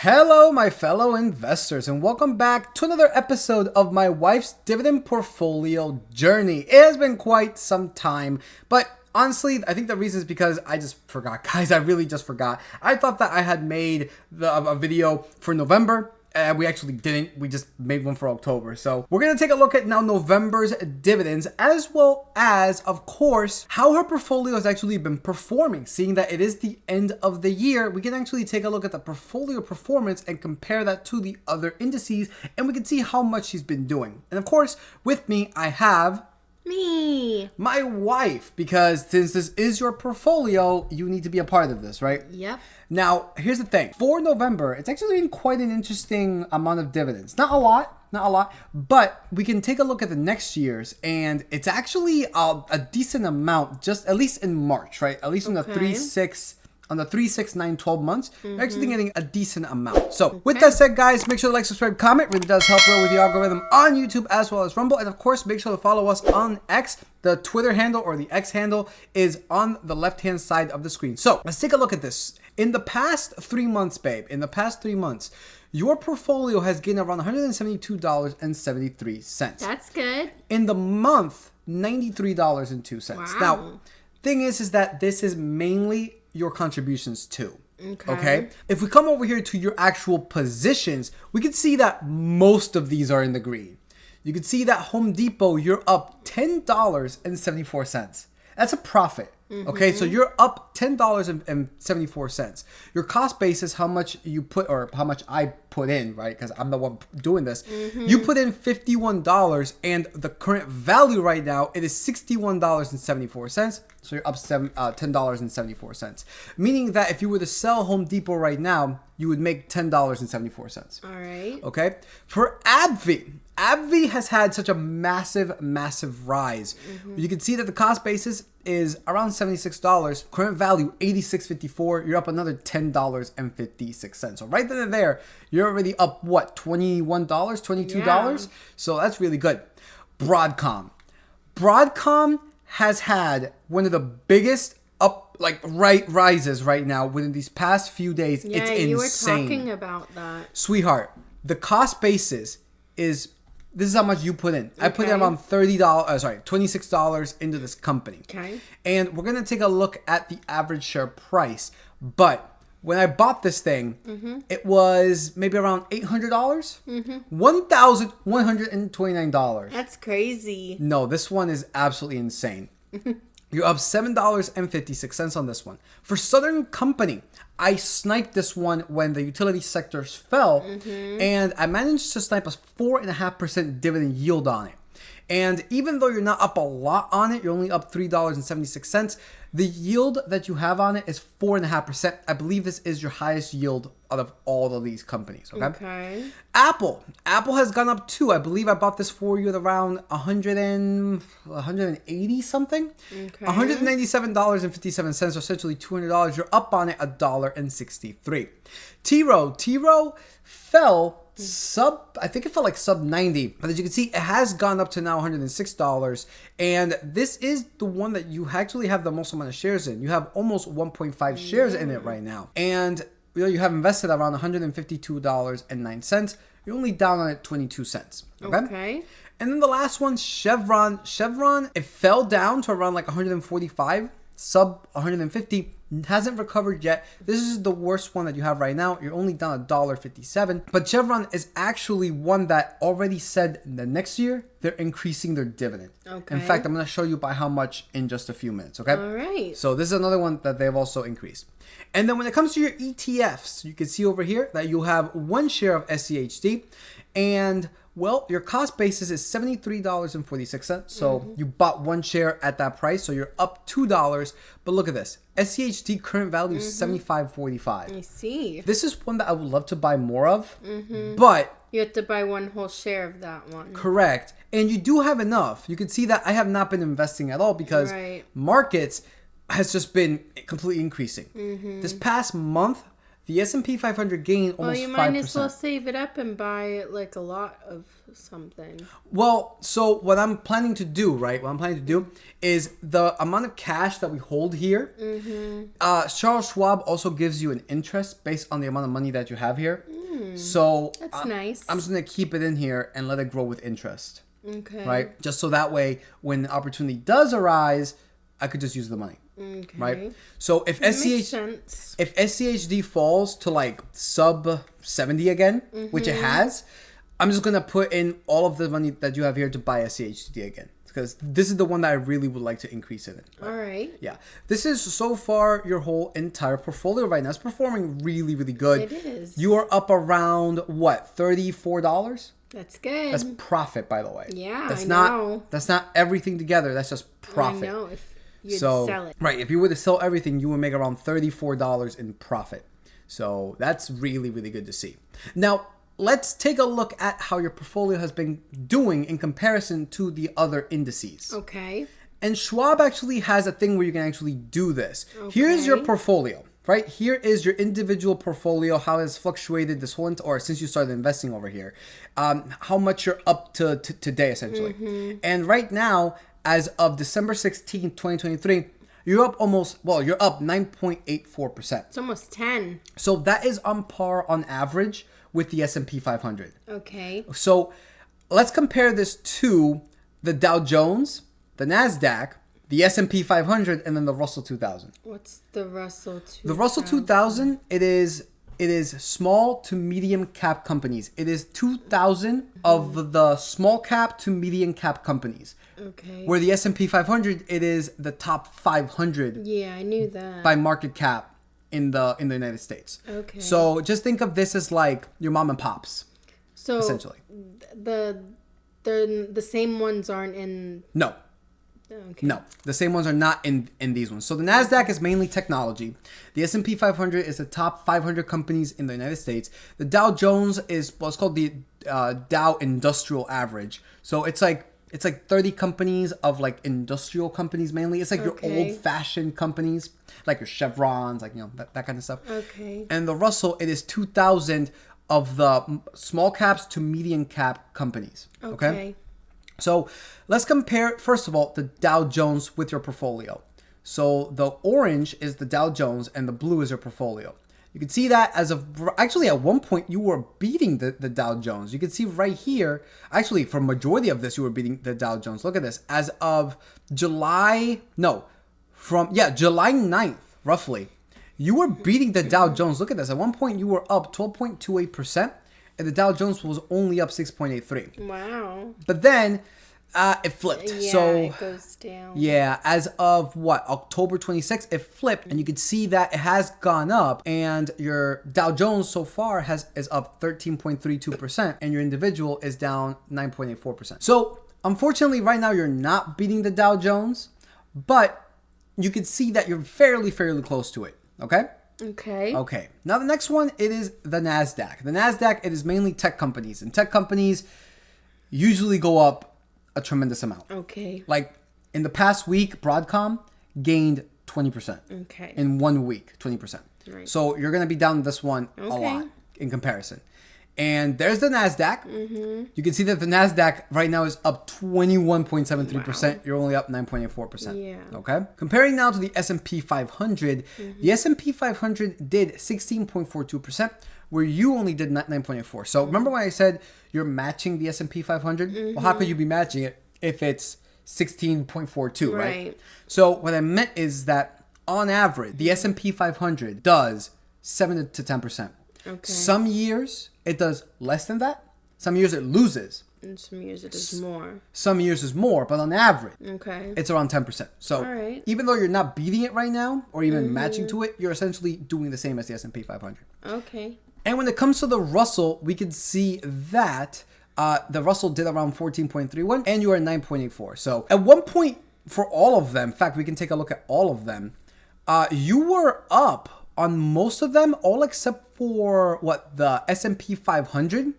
Hello, my fellow investors, and welcome back to another episode of my wife's dividend portfolio journey. It has been quite some time, but honestly, I think the reason is because I just forgot, guys. I really just forgot. I thought that I had made a video for November. We actually didn't. We just made one for October. So we're going to take a look at now November's dividends, as well as, of course, how her portfolio has actually been performing. Seeing that it is the end of the year, we can actually take a look at the portfolio performance and compare that to the other indices, and we can see how much she's been doing. And of course, with me, I have me, my wife, because since this is your portfolio, you need to be a part of this, right? Yep. Now, here's the thing. For November, it's actually been quite an interesting amount of dividends. Not a lot, but we can take a look at the next year's, and it's actually a decent amount, just at least in March, right? At least on the 3, 6, on the 3, 6, 9, 12 months, you're actually getting a decent amount. So with that said, guys, make sure to like, subscribe, comment. It really does help grow with the algorithm on YouTube as well as Rumble. And of course, make sure to follow us on X. The Twitter handle or the X handle is on the left-hand side of the screen. So let's take a look at this. In the past 3 months, babe, your portfolio has gained around $172.73. That's good. In the month, $93.02. Wow. Now, thing is that this is mainly your contributions too. Okay. If we come over here to your actual positions, we can see that most of these are in the green. You can see that Home Depot, you're up $10.74. That's a profit. Okay, so you're up $10.74. Your cost basis, how much you put, or how much I put in, right? Because I'm the one doing this. You put in $51, and the current value right now, it is $61.74. So you're up $10.74. Meaning that if you were to sell Home Depot right now, you would make $10.74. All right. Okay. For AbbVie has had such a massive rise. You can see that the cost basis is around $76. Current value $86.54. You're up another $10.56. So right then and there, you're already up what, $21, $22? Yeah. So that's really good. Broadcom has had one of the biggest rises right now within these past few days. Yeah, it's insane. You were talking about that. Sweetheart, the cost basis is, this is how much you put in. I put in around $26 into this company. Okay. And we're going to take a look at the average share price. But when I bought this thing, it was maybe around $800, $1,129. That's crazy. No, this one is absolutely insane. You're up $7.56 on this one. For Southern Company, I sniped this one when the utility sectors fell, and I managed to snipe a 4.5% dividend yield on it. And even though you're not up a lot on it, you're only up $3.76. The yield that you have on it is 4.5%. I believe this is your highest yield out of all of these companies. Okay. Apple has gone up too. I believe I bought this for you at around 180 something. $197.57, so essentially $200. You're up on it $1.63. T-Rowe fell I think it felt like sub 90, but as you can see, it has gone up to now $106, and this is the one that you actually have the most amount of shares in. You have almost 1.5 shares in it right now, and you have invested around $152.09. You're only down on it 22 cents. Okay. And then the last one, Chevron, it fell down to around like 145, sub 150. Hasn't recovered yet. This is the worst one that you have right now. You're only down $1.57. But Chevron is actually one that already said the next year they're increasing their dividend. Okay. In fact, I'm going to show you by how much in just a few minutes. Okay. All right. So this is another one that they've also increased. And then when it comes to your ETFs, you can see over here that you have one share of SCHD, and well, your cost basis is $73.46. So you bought one share at that price, so you're up $2. But look at this. SCHD current value is $75.45. I see. This is one that I would love to buy more of, but you have to buy one whole share of that one. Correct. And you do have enough. You can see that I have not been investing at all because markets has just been completely increasing. This past month, The S&P 500 gained Well, almost you 5%. might as well save it up and buy like a lot of something. Well, so what I'm planning to do, right? What I'm planning to do is the amount of cash that we hold here. Charles Schwab also gives you an interest based on the amount of money that you have here. So That's nice. I'm just gonna keep it in here and let it grow with interest, Okay. right? Just so that way, when the opportunity does arise, I could just use the money. Okay. Right. So if Makes SCH sense. if SCHD falls to like sub 70 again, which it has, I'm just gonna put in all of the money that you have here to buy SCHD again, because this is the one that I really would like to increase it in. All right. Yeah, this is so far your whole entire portfolio right now. It's performing really, really good. It is. You are up around what, $34? That's good. That's profit, by the way. Yeah, that's I not know. that's not everything together. That's just profit. I know if you'd So sell it. right, if you were to sell everything, you would make around $34 in profit. So that's really, really good to see. Now, let's take a look at how your portfolio has been doing in comparison to the other indices. Okay. And Schwab actually has a thing where you can actually do this. Here's your Okay. portfolio, right? Here is your individual portfolio, how it's fluctuated this whole, or since you started investing over here, how much you're up to today, essentially. And right now, as of December 16th, 2023, you're up you're up 9.84%. It's almost 10. So that is on par on average with the S&P 500. Okay. So let's compare this to the Dow Jones, the NASDAQ, the S&P 500, and then the Russell 2000. What's the Russell 2000? The Russell 2000, it is small to medium cap companies. It is 2,000 of the small cap to medium cap companies. Okay. Where the S&P 500, it is the top 500 Yeah, I knew that. by market cap in the United States. Okay. So just think of this as like your mom and pops, So essentially. the same ones aren't in. No. Okay. No, the same ones are not in these ones. So the NASDAQ is mainly technology. The S&P 500 is the top 500 companies in the United States. The Dow Jones is what's called the Dow Industrial Average. So it's like 30 companies of like industrial companies mainly. It's like your Okay. old-fashioned companies, like your Chevrons, like, you know, that kind of stuff. Okay. And the Russell, it is 2,000 of the small caps to medium cap companies. Okay. So let's compare, first of all, the Dow Jones with your portfolio. So the orange is the Dow Jones and the blue is your portfolio. You can see that actually at one point you were beating the Dow Jones. You can see right here, actually for majority of this, you were beating the Dow Jones. Look at this. As of July 9th, roughly, you were beating the Dow Jones. Look at this. At one point you were up 12.28%. And the Dow Jones was only up 6.83. Wow. But then it flipped. Yeah, So it goes down. yeah, as of October 26th, it flipped, and you can see that it has gone up. And your Dow Jones so far is up 13.32%, and your individual is down 9.84%. So unfortunately, right now you're not beating the Dow Jones, but you can see that you're fairly close to it. Okay. Okay. Now the next one, it is the NASDAQ. The NASDAQ, it is mainly tech companies. And tech companies usually go up a tremendous amount. Okay. Like in the past week, Broadcom gained 20%. Okay. In 1 week, 20%. Right. So you're going to be down this one a lot in comparison. And there's the NASDAQ. You can see that the NASDAQ right now is up 21.73%. Wow. You're only up 9.84%. Yeah. Okay. Comparing now to the S&P 500, the S&P 500 did 16.42%, where you only did 9.84%. So remember when I said you're matching the S&P 500? Well, how could you be matching it if it's 16.42, right? So what I meant is that on average, the S&P 500 does 7 to 10%. Okay. Some years it does less than that. Some years it loses. And some years it is more. Some years is more, but on average, Okay. it's around 10%. So Alright. even though you're not beating it right now or even matching to it, you're essentially doing the same as the S&P 500. Okay. And when it comes to the Russell, we can see that the Russell did around 14.31 and you are 9.84. So at one point for all of them, in fact, we can take a look at all of them. You were up on most of them, all except for the S&P 500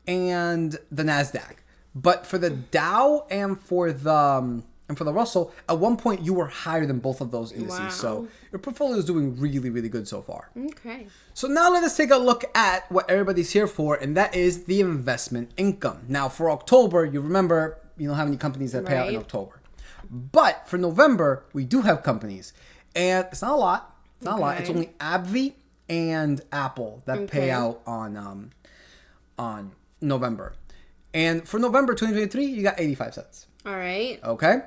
and the NASDAQ. But for the Dow and for the And for the Russell, at one point you were higher than both of those indices. Wow. So your portfolio is doing really, really good so far. Okay. So now let us take a look at what everybody's here for, and that is the investment income. Now for October, you remember you don't have any companies that pay out in Right. October. But for November, we do have companies. And it's not a lot. It's not a lot. It's Okay. only AbbVie and Apple that pay Okay. out on November. And for November 2023, you got 85 cents. All right. Okay?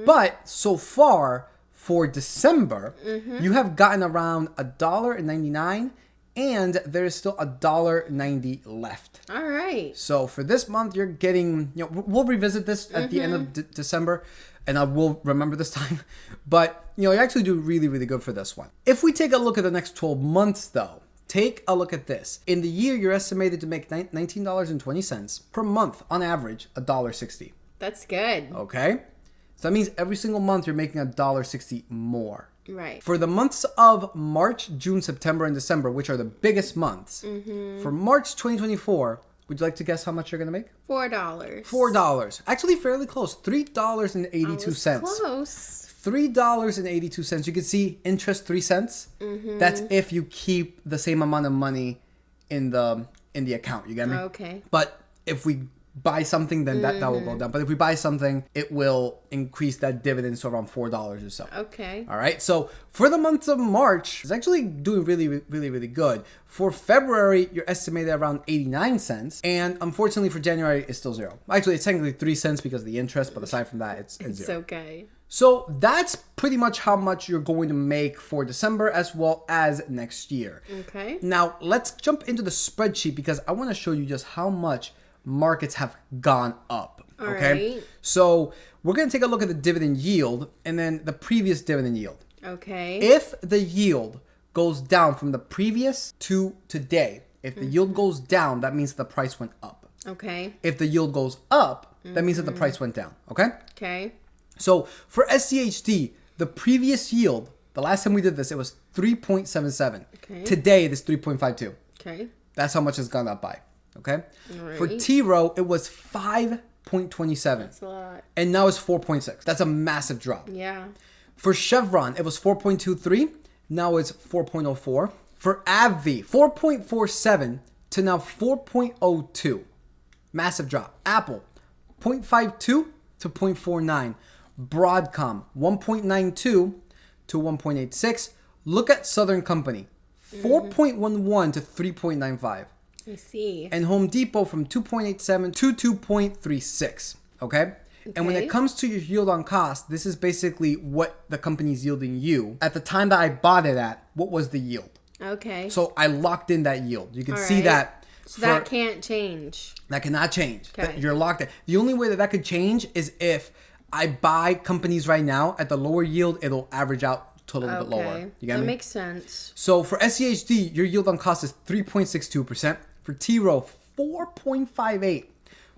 But so far for December, you have gotten around $1.99 and there's still $1.90 left. All right. So for this month, you're getting, we'll revisit this at the end of December, and I will remember this time. But, you actually do really, really good for this one. If we take a look at the next 12 months, though, take a look at this. In the year, you're estimated to make $19.20 per month, on average, $1.60. That's good. Okay? So that means every single month, you're making $1.60 more. Right. For the months of March, June, September, and December, which are the biggest months, for March 2024, would you like to guess how much you're going to make? $4. $4. Actually, fairly close. $3.82. Close. $3.82. You can see interest 3 cents. That's if you keep the same amount of money in the account. You get me? Okay. But if we buy something, then that will go down. But if we buy something, it will increase that dividend to around $4 or so. Okay. All right. So for the month of March, it's actually doing really, really, really good. For February, you're estimated around 89 cents. And unfortunately for January, it's still zero. Actually, it's technically 3 cents because of the interest. But aside from that, it's It's zero. okay. So that's pretty much how much you're going to make for December as well as next year. Okay. Now, let's jump into the spreadsheet because I want to show you just how much markets have gone up. Okay. right. So we're going to take a look at the dividend yield and then the previous dividend yield. Okay. If the yield goes down from the previous to today, if the yield goes down, that means the price went up. Okay. If the yield goes up, that means that the price went down. Okay. Okay. So for SCHD, the previous yield, the last time we did this, it was 3.77. Okay. Today, it is 3.52. Okay. That's how much it's gone up by. Okay. All For right. T row, it was 5.27. That's a lot. And now it's 4.6. That's a massive drop. Yeah. For Chevron, it was 4.23. Now it's 4.04. For AbbVie, 4.47 to now 4.02. Massive drop. Apple, 0.52 to 0.49. Broadcom, 1.92 to 1.86. Look at Southern Company, 4.11 to 3.95. I see. And Home Depot from 2.87 to 2.36. Okay? And when it Okay. comes to your yield on cost, this is basically what the company's yielding you. At the time that I bought it at, what was the yield? Okay. So I locked in that yield. You can All see right. that. So that can't change. That cannot change. Okay. That you're locked in. The only way that that could change is if I buy companies right now at the lower yield, it'll average out to a little bit lower. You get That me? makes sense. So for SCHD, your yield on cost is 3.62%. For T-Row, 4.58%.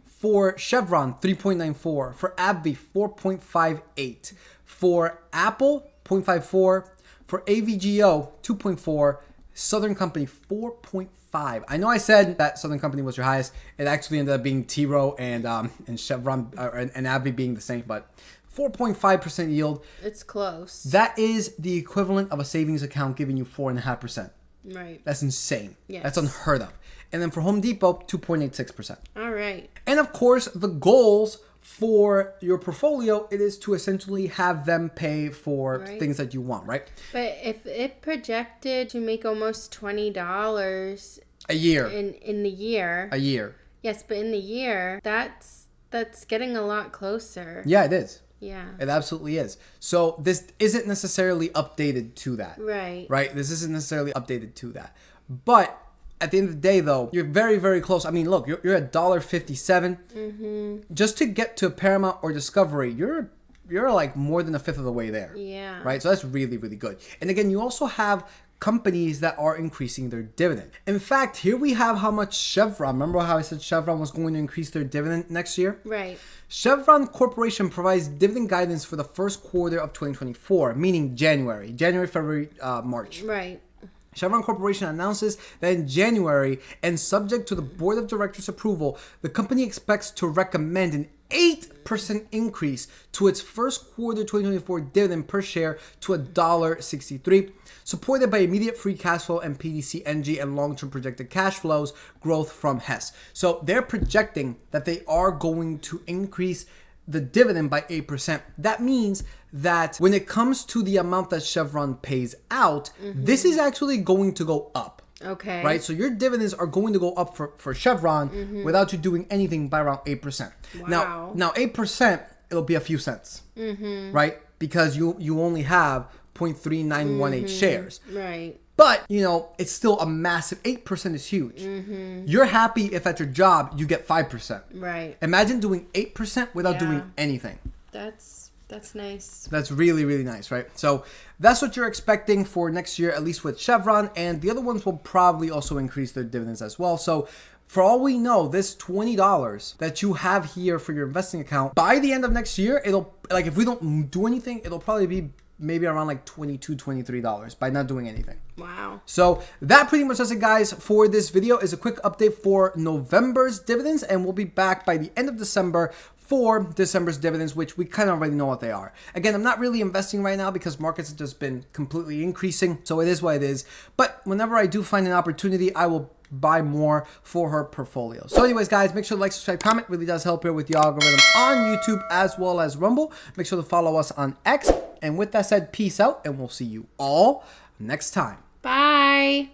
For Chevron, 3.94%. For AbbVie, 4.58%. For Apple, 0.54%. For AVGO, 2.4%. Southern Company, 4.5%. I know I said that Southern Company was your highest. It actually ended up being T-Row and Chevron and AbbVie being the same, but 4.5% yield. It's close. That is the equivalent of a savings account giving you 4.5%. Right. That's insane. Yes. That's unheard of. And then for Home Depot, 2.86%. All right. And of course, the goals for your portfolio, it is to essentially have them pay for Right. things that you want, right? But if it projected to make almost $20 A year. in the year, A year. yes, but in the year, that's getting a lot closer. Yeah, it is. Yeah. It absolutely is. So this isn't necessarily updated to that. Right. Right? This isn't necessarily updated to that. But at the end of the day, though, you're very, very close. I mean, look, you're at $1.57. Just to get to Paramount or Discovery, you're like more than a fifth of the way there. Yeah. Right? So that's really, really good. And again, you also have companies that are increasing their dividend. In fact, here we have how much Chevron, remember how I said Chevron was going to increase their dividend next year? Right. Chevron Corporation provides dividend guidance for the first quarter of 2024, meaning January, February, March. Right. Chevron Corporation announces that in January, and subject to the board of directors approval, the company expects to recommend an 8% increase to its first quarter 2024 dividend per share to $1.63, supported by immediate free cash flow and PDC NG and long-term projected cash flows growth from Hess. So they're projecting that they are going to increase the dividend by 8%. That means that when it comes to the amount that Chevron pays out, this is actually going to go up. Okay. Right? So your dividends are going to go up for Chevron without you doing anything by around 8%. Wow. Now 8%, it'll be a few cents. Right? Because you only have 0.3918 shares. Right. But, you know, it's still a massive 8% is huge. You're happy if at your job you get 5%. Right. Imagine doing 8% without doing anything. That's nice. That's really, really nice, right? So that's what you're expecting for next year, at least with Chevron. And the other ones will probably also increase their dividends as well. So for all we know, this $20 that you have here for your investing account, by the end of next year, it'll, like, if we don't do anything, it'll probably be maybe around like $22, $23 by not doing anything. Wow. So that pretty much does it, guys, for this video. Is a quick update for November's dividends, and we'll be back by the end of December for December's dividends, which we kind of already know what they are. Again, I'm not really investing right now because markets have just been completely increasing, so it is what it is. But whenever I do find an opportunity, I will buy more for her portfolio. So anyways, guys, make sure to like, subscribe, comment. Really does help here with the algorithm on YouTube as well as Rumble. Make sure to follow us on X. And with that said, peace out, and we'll see you all next time. Bye.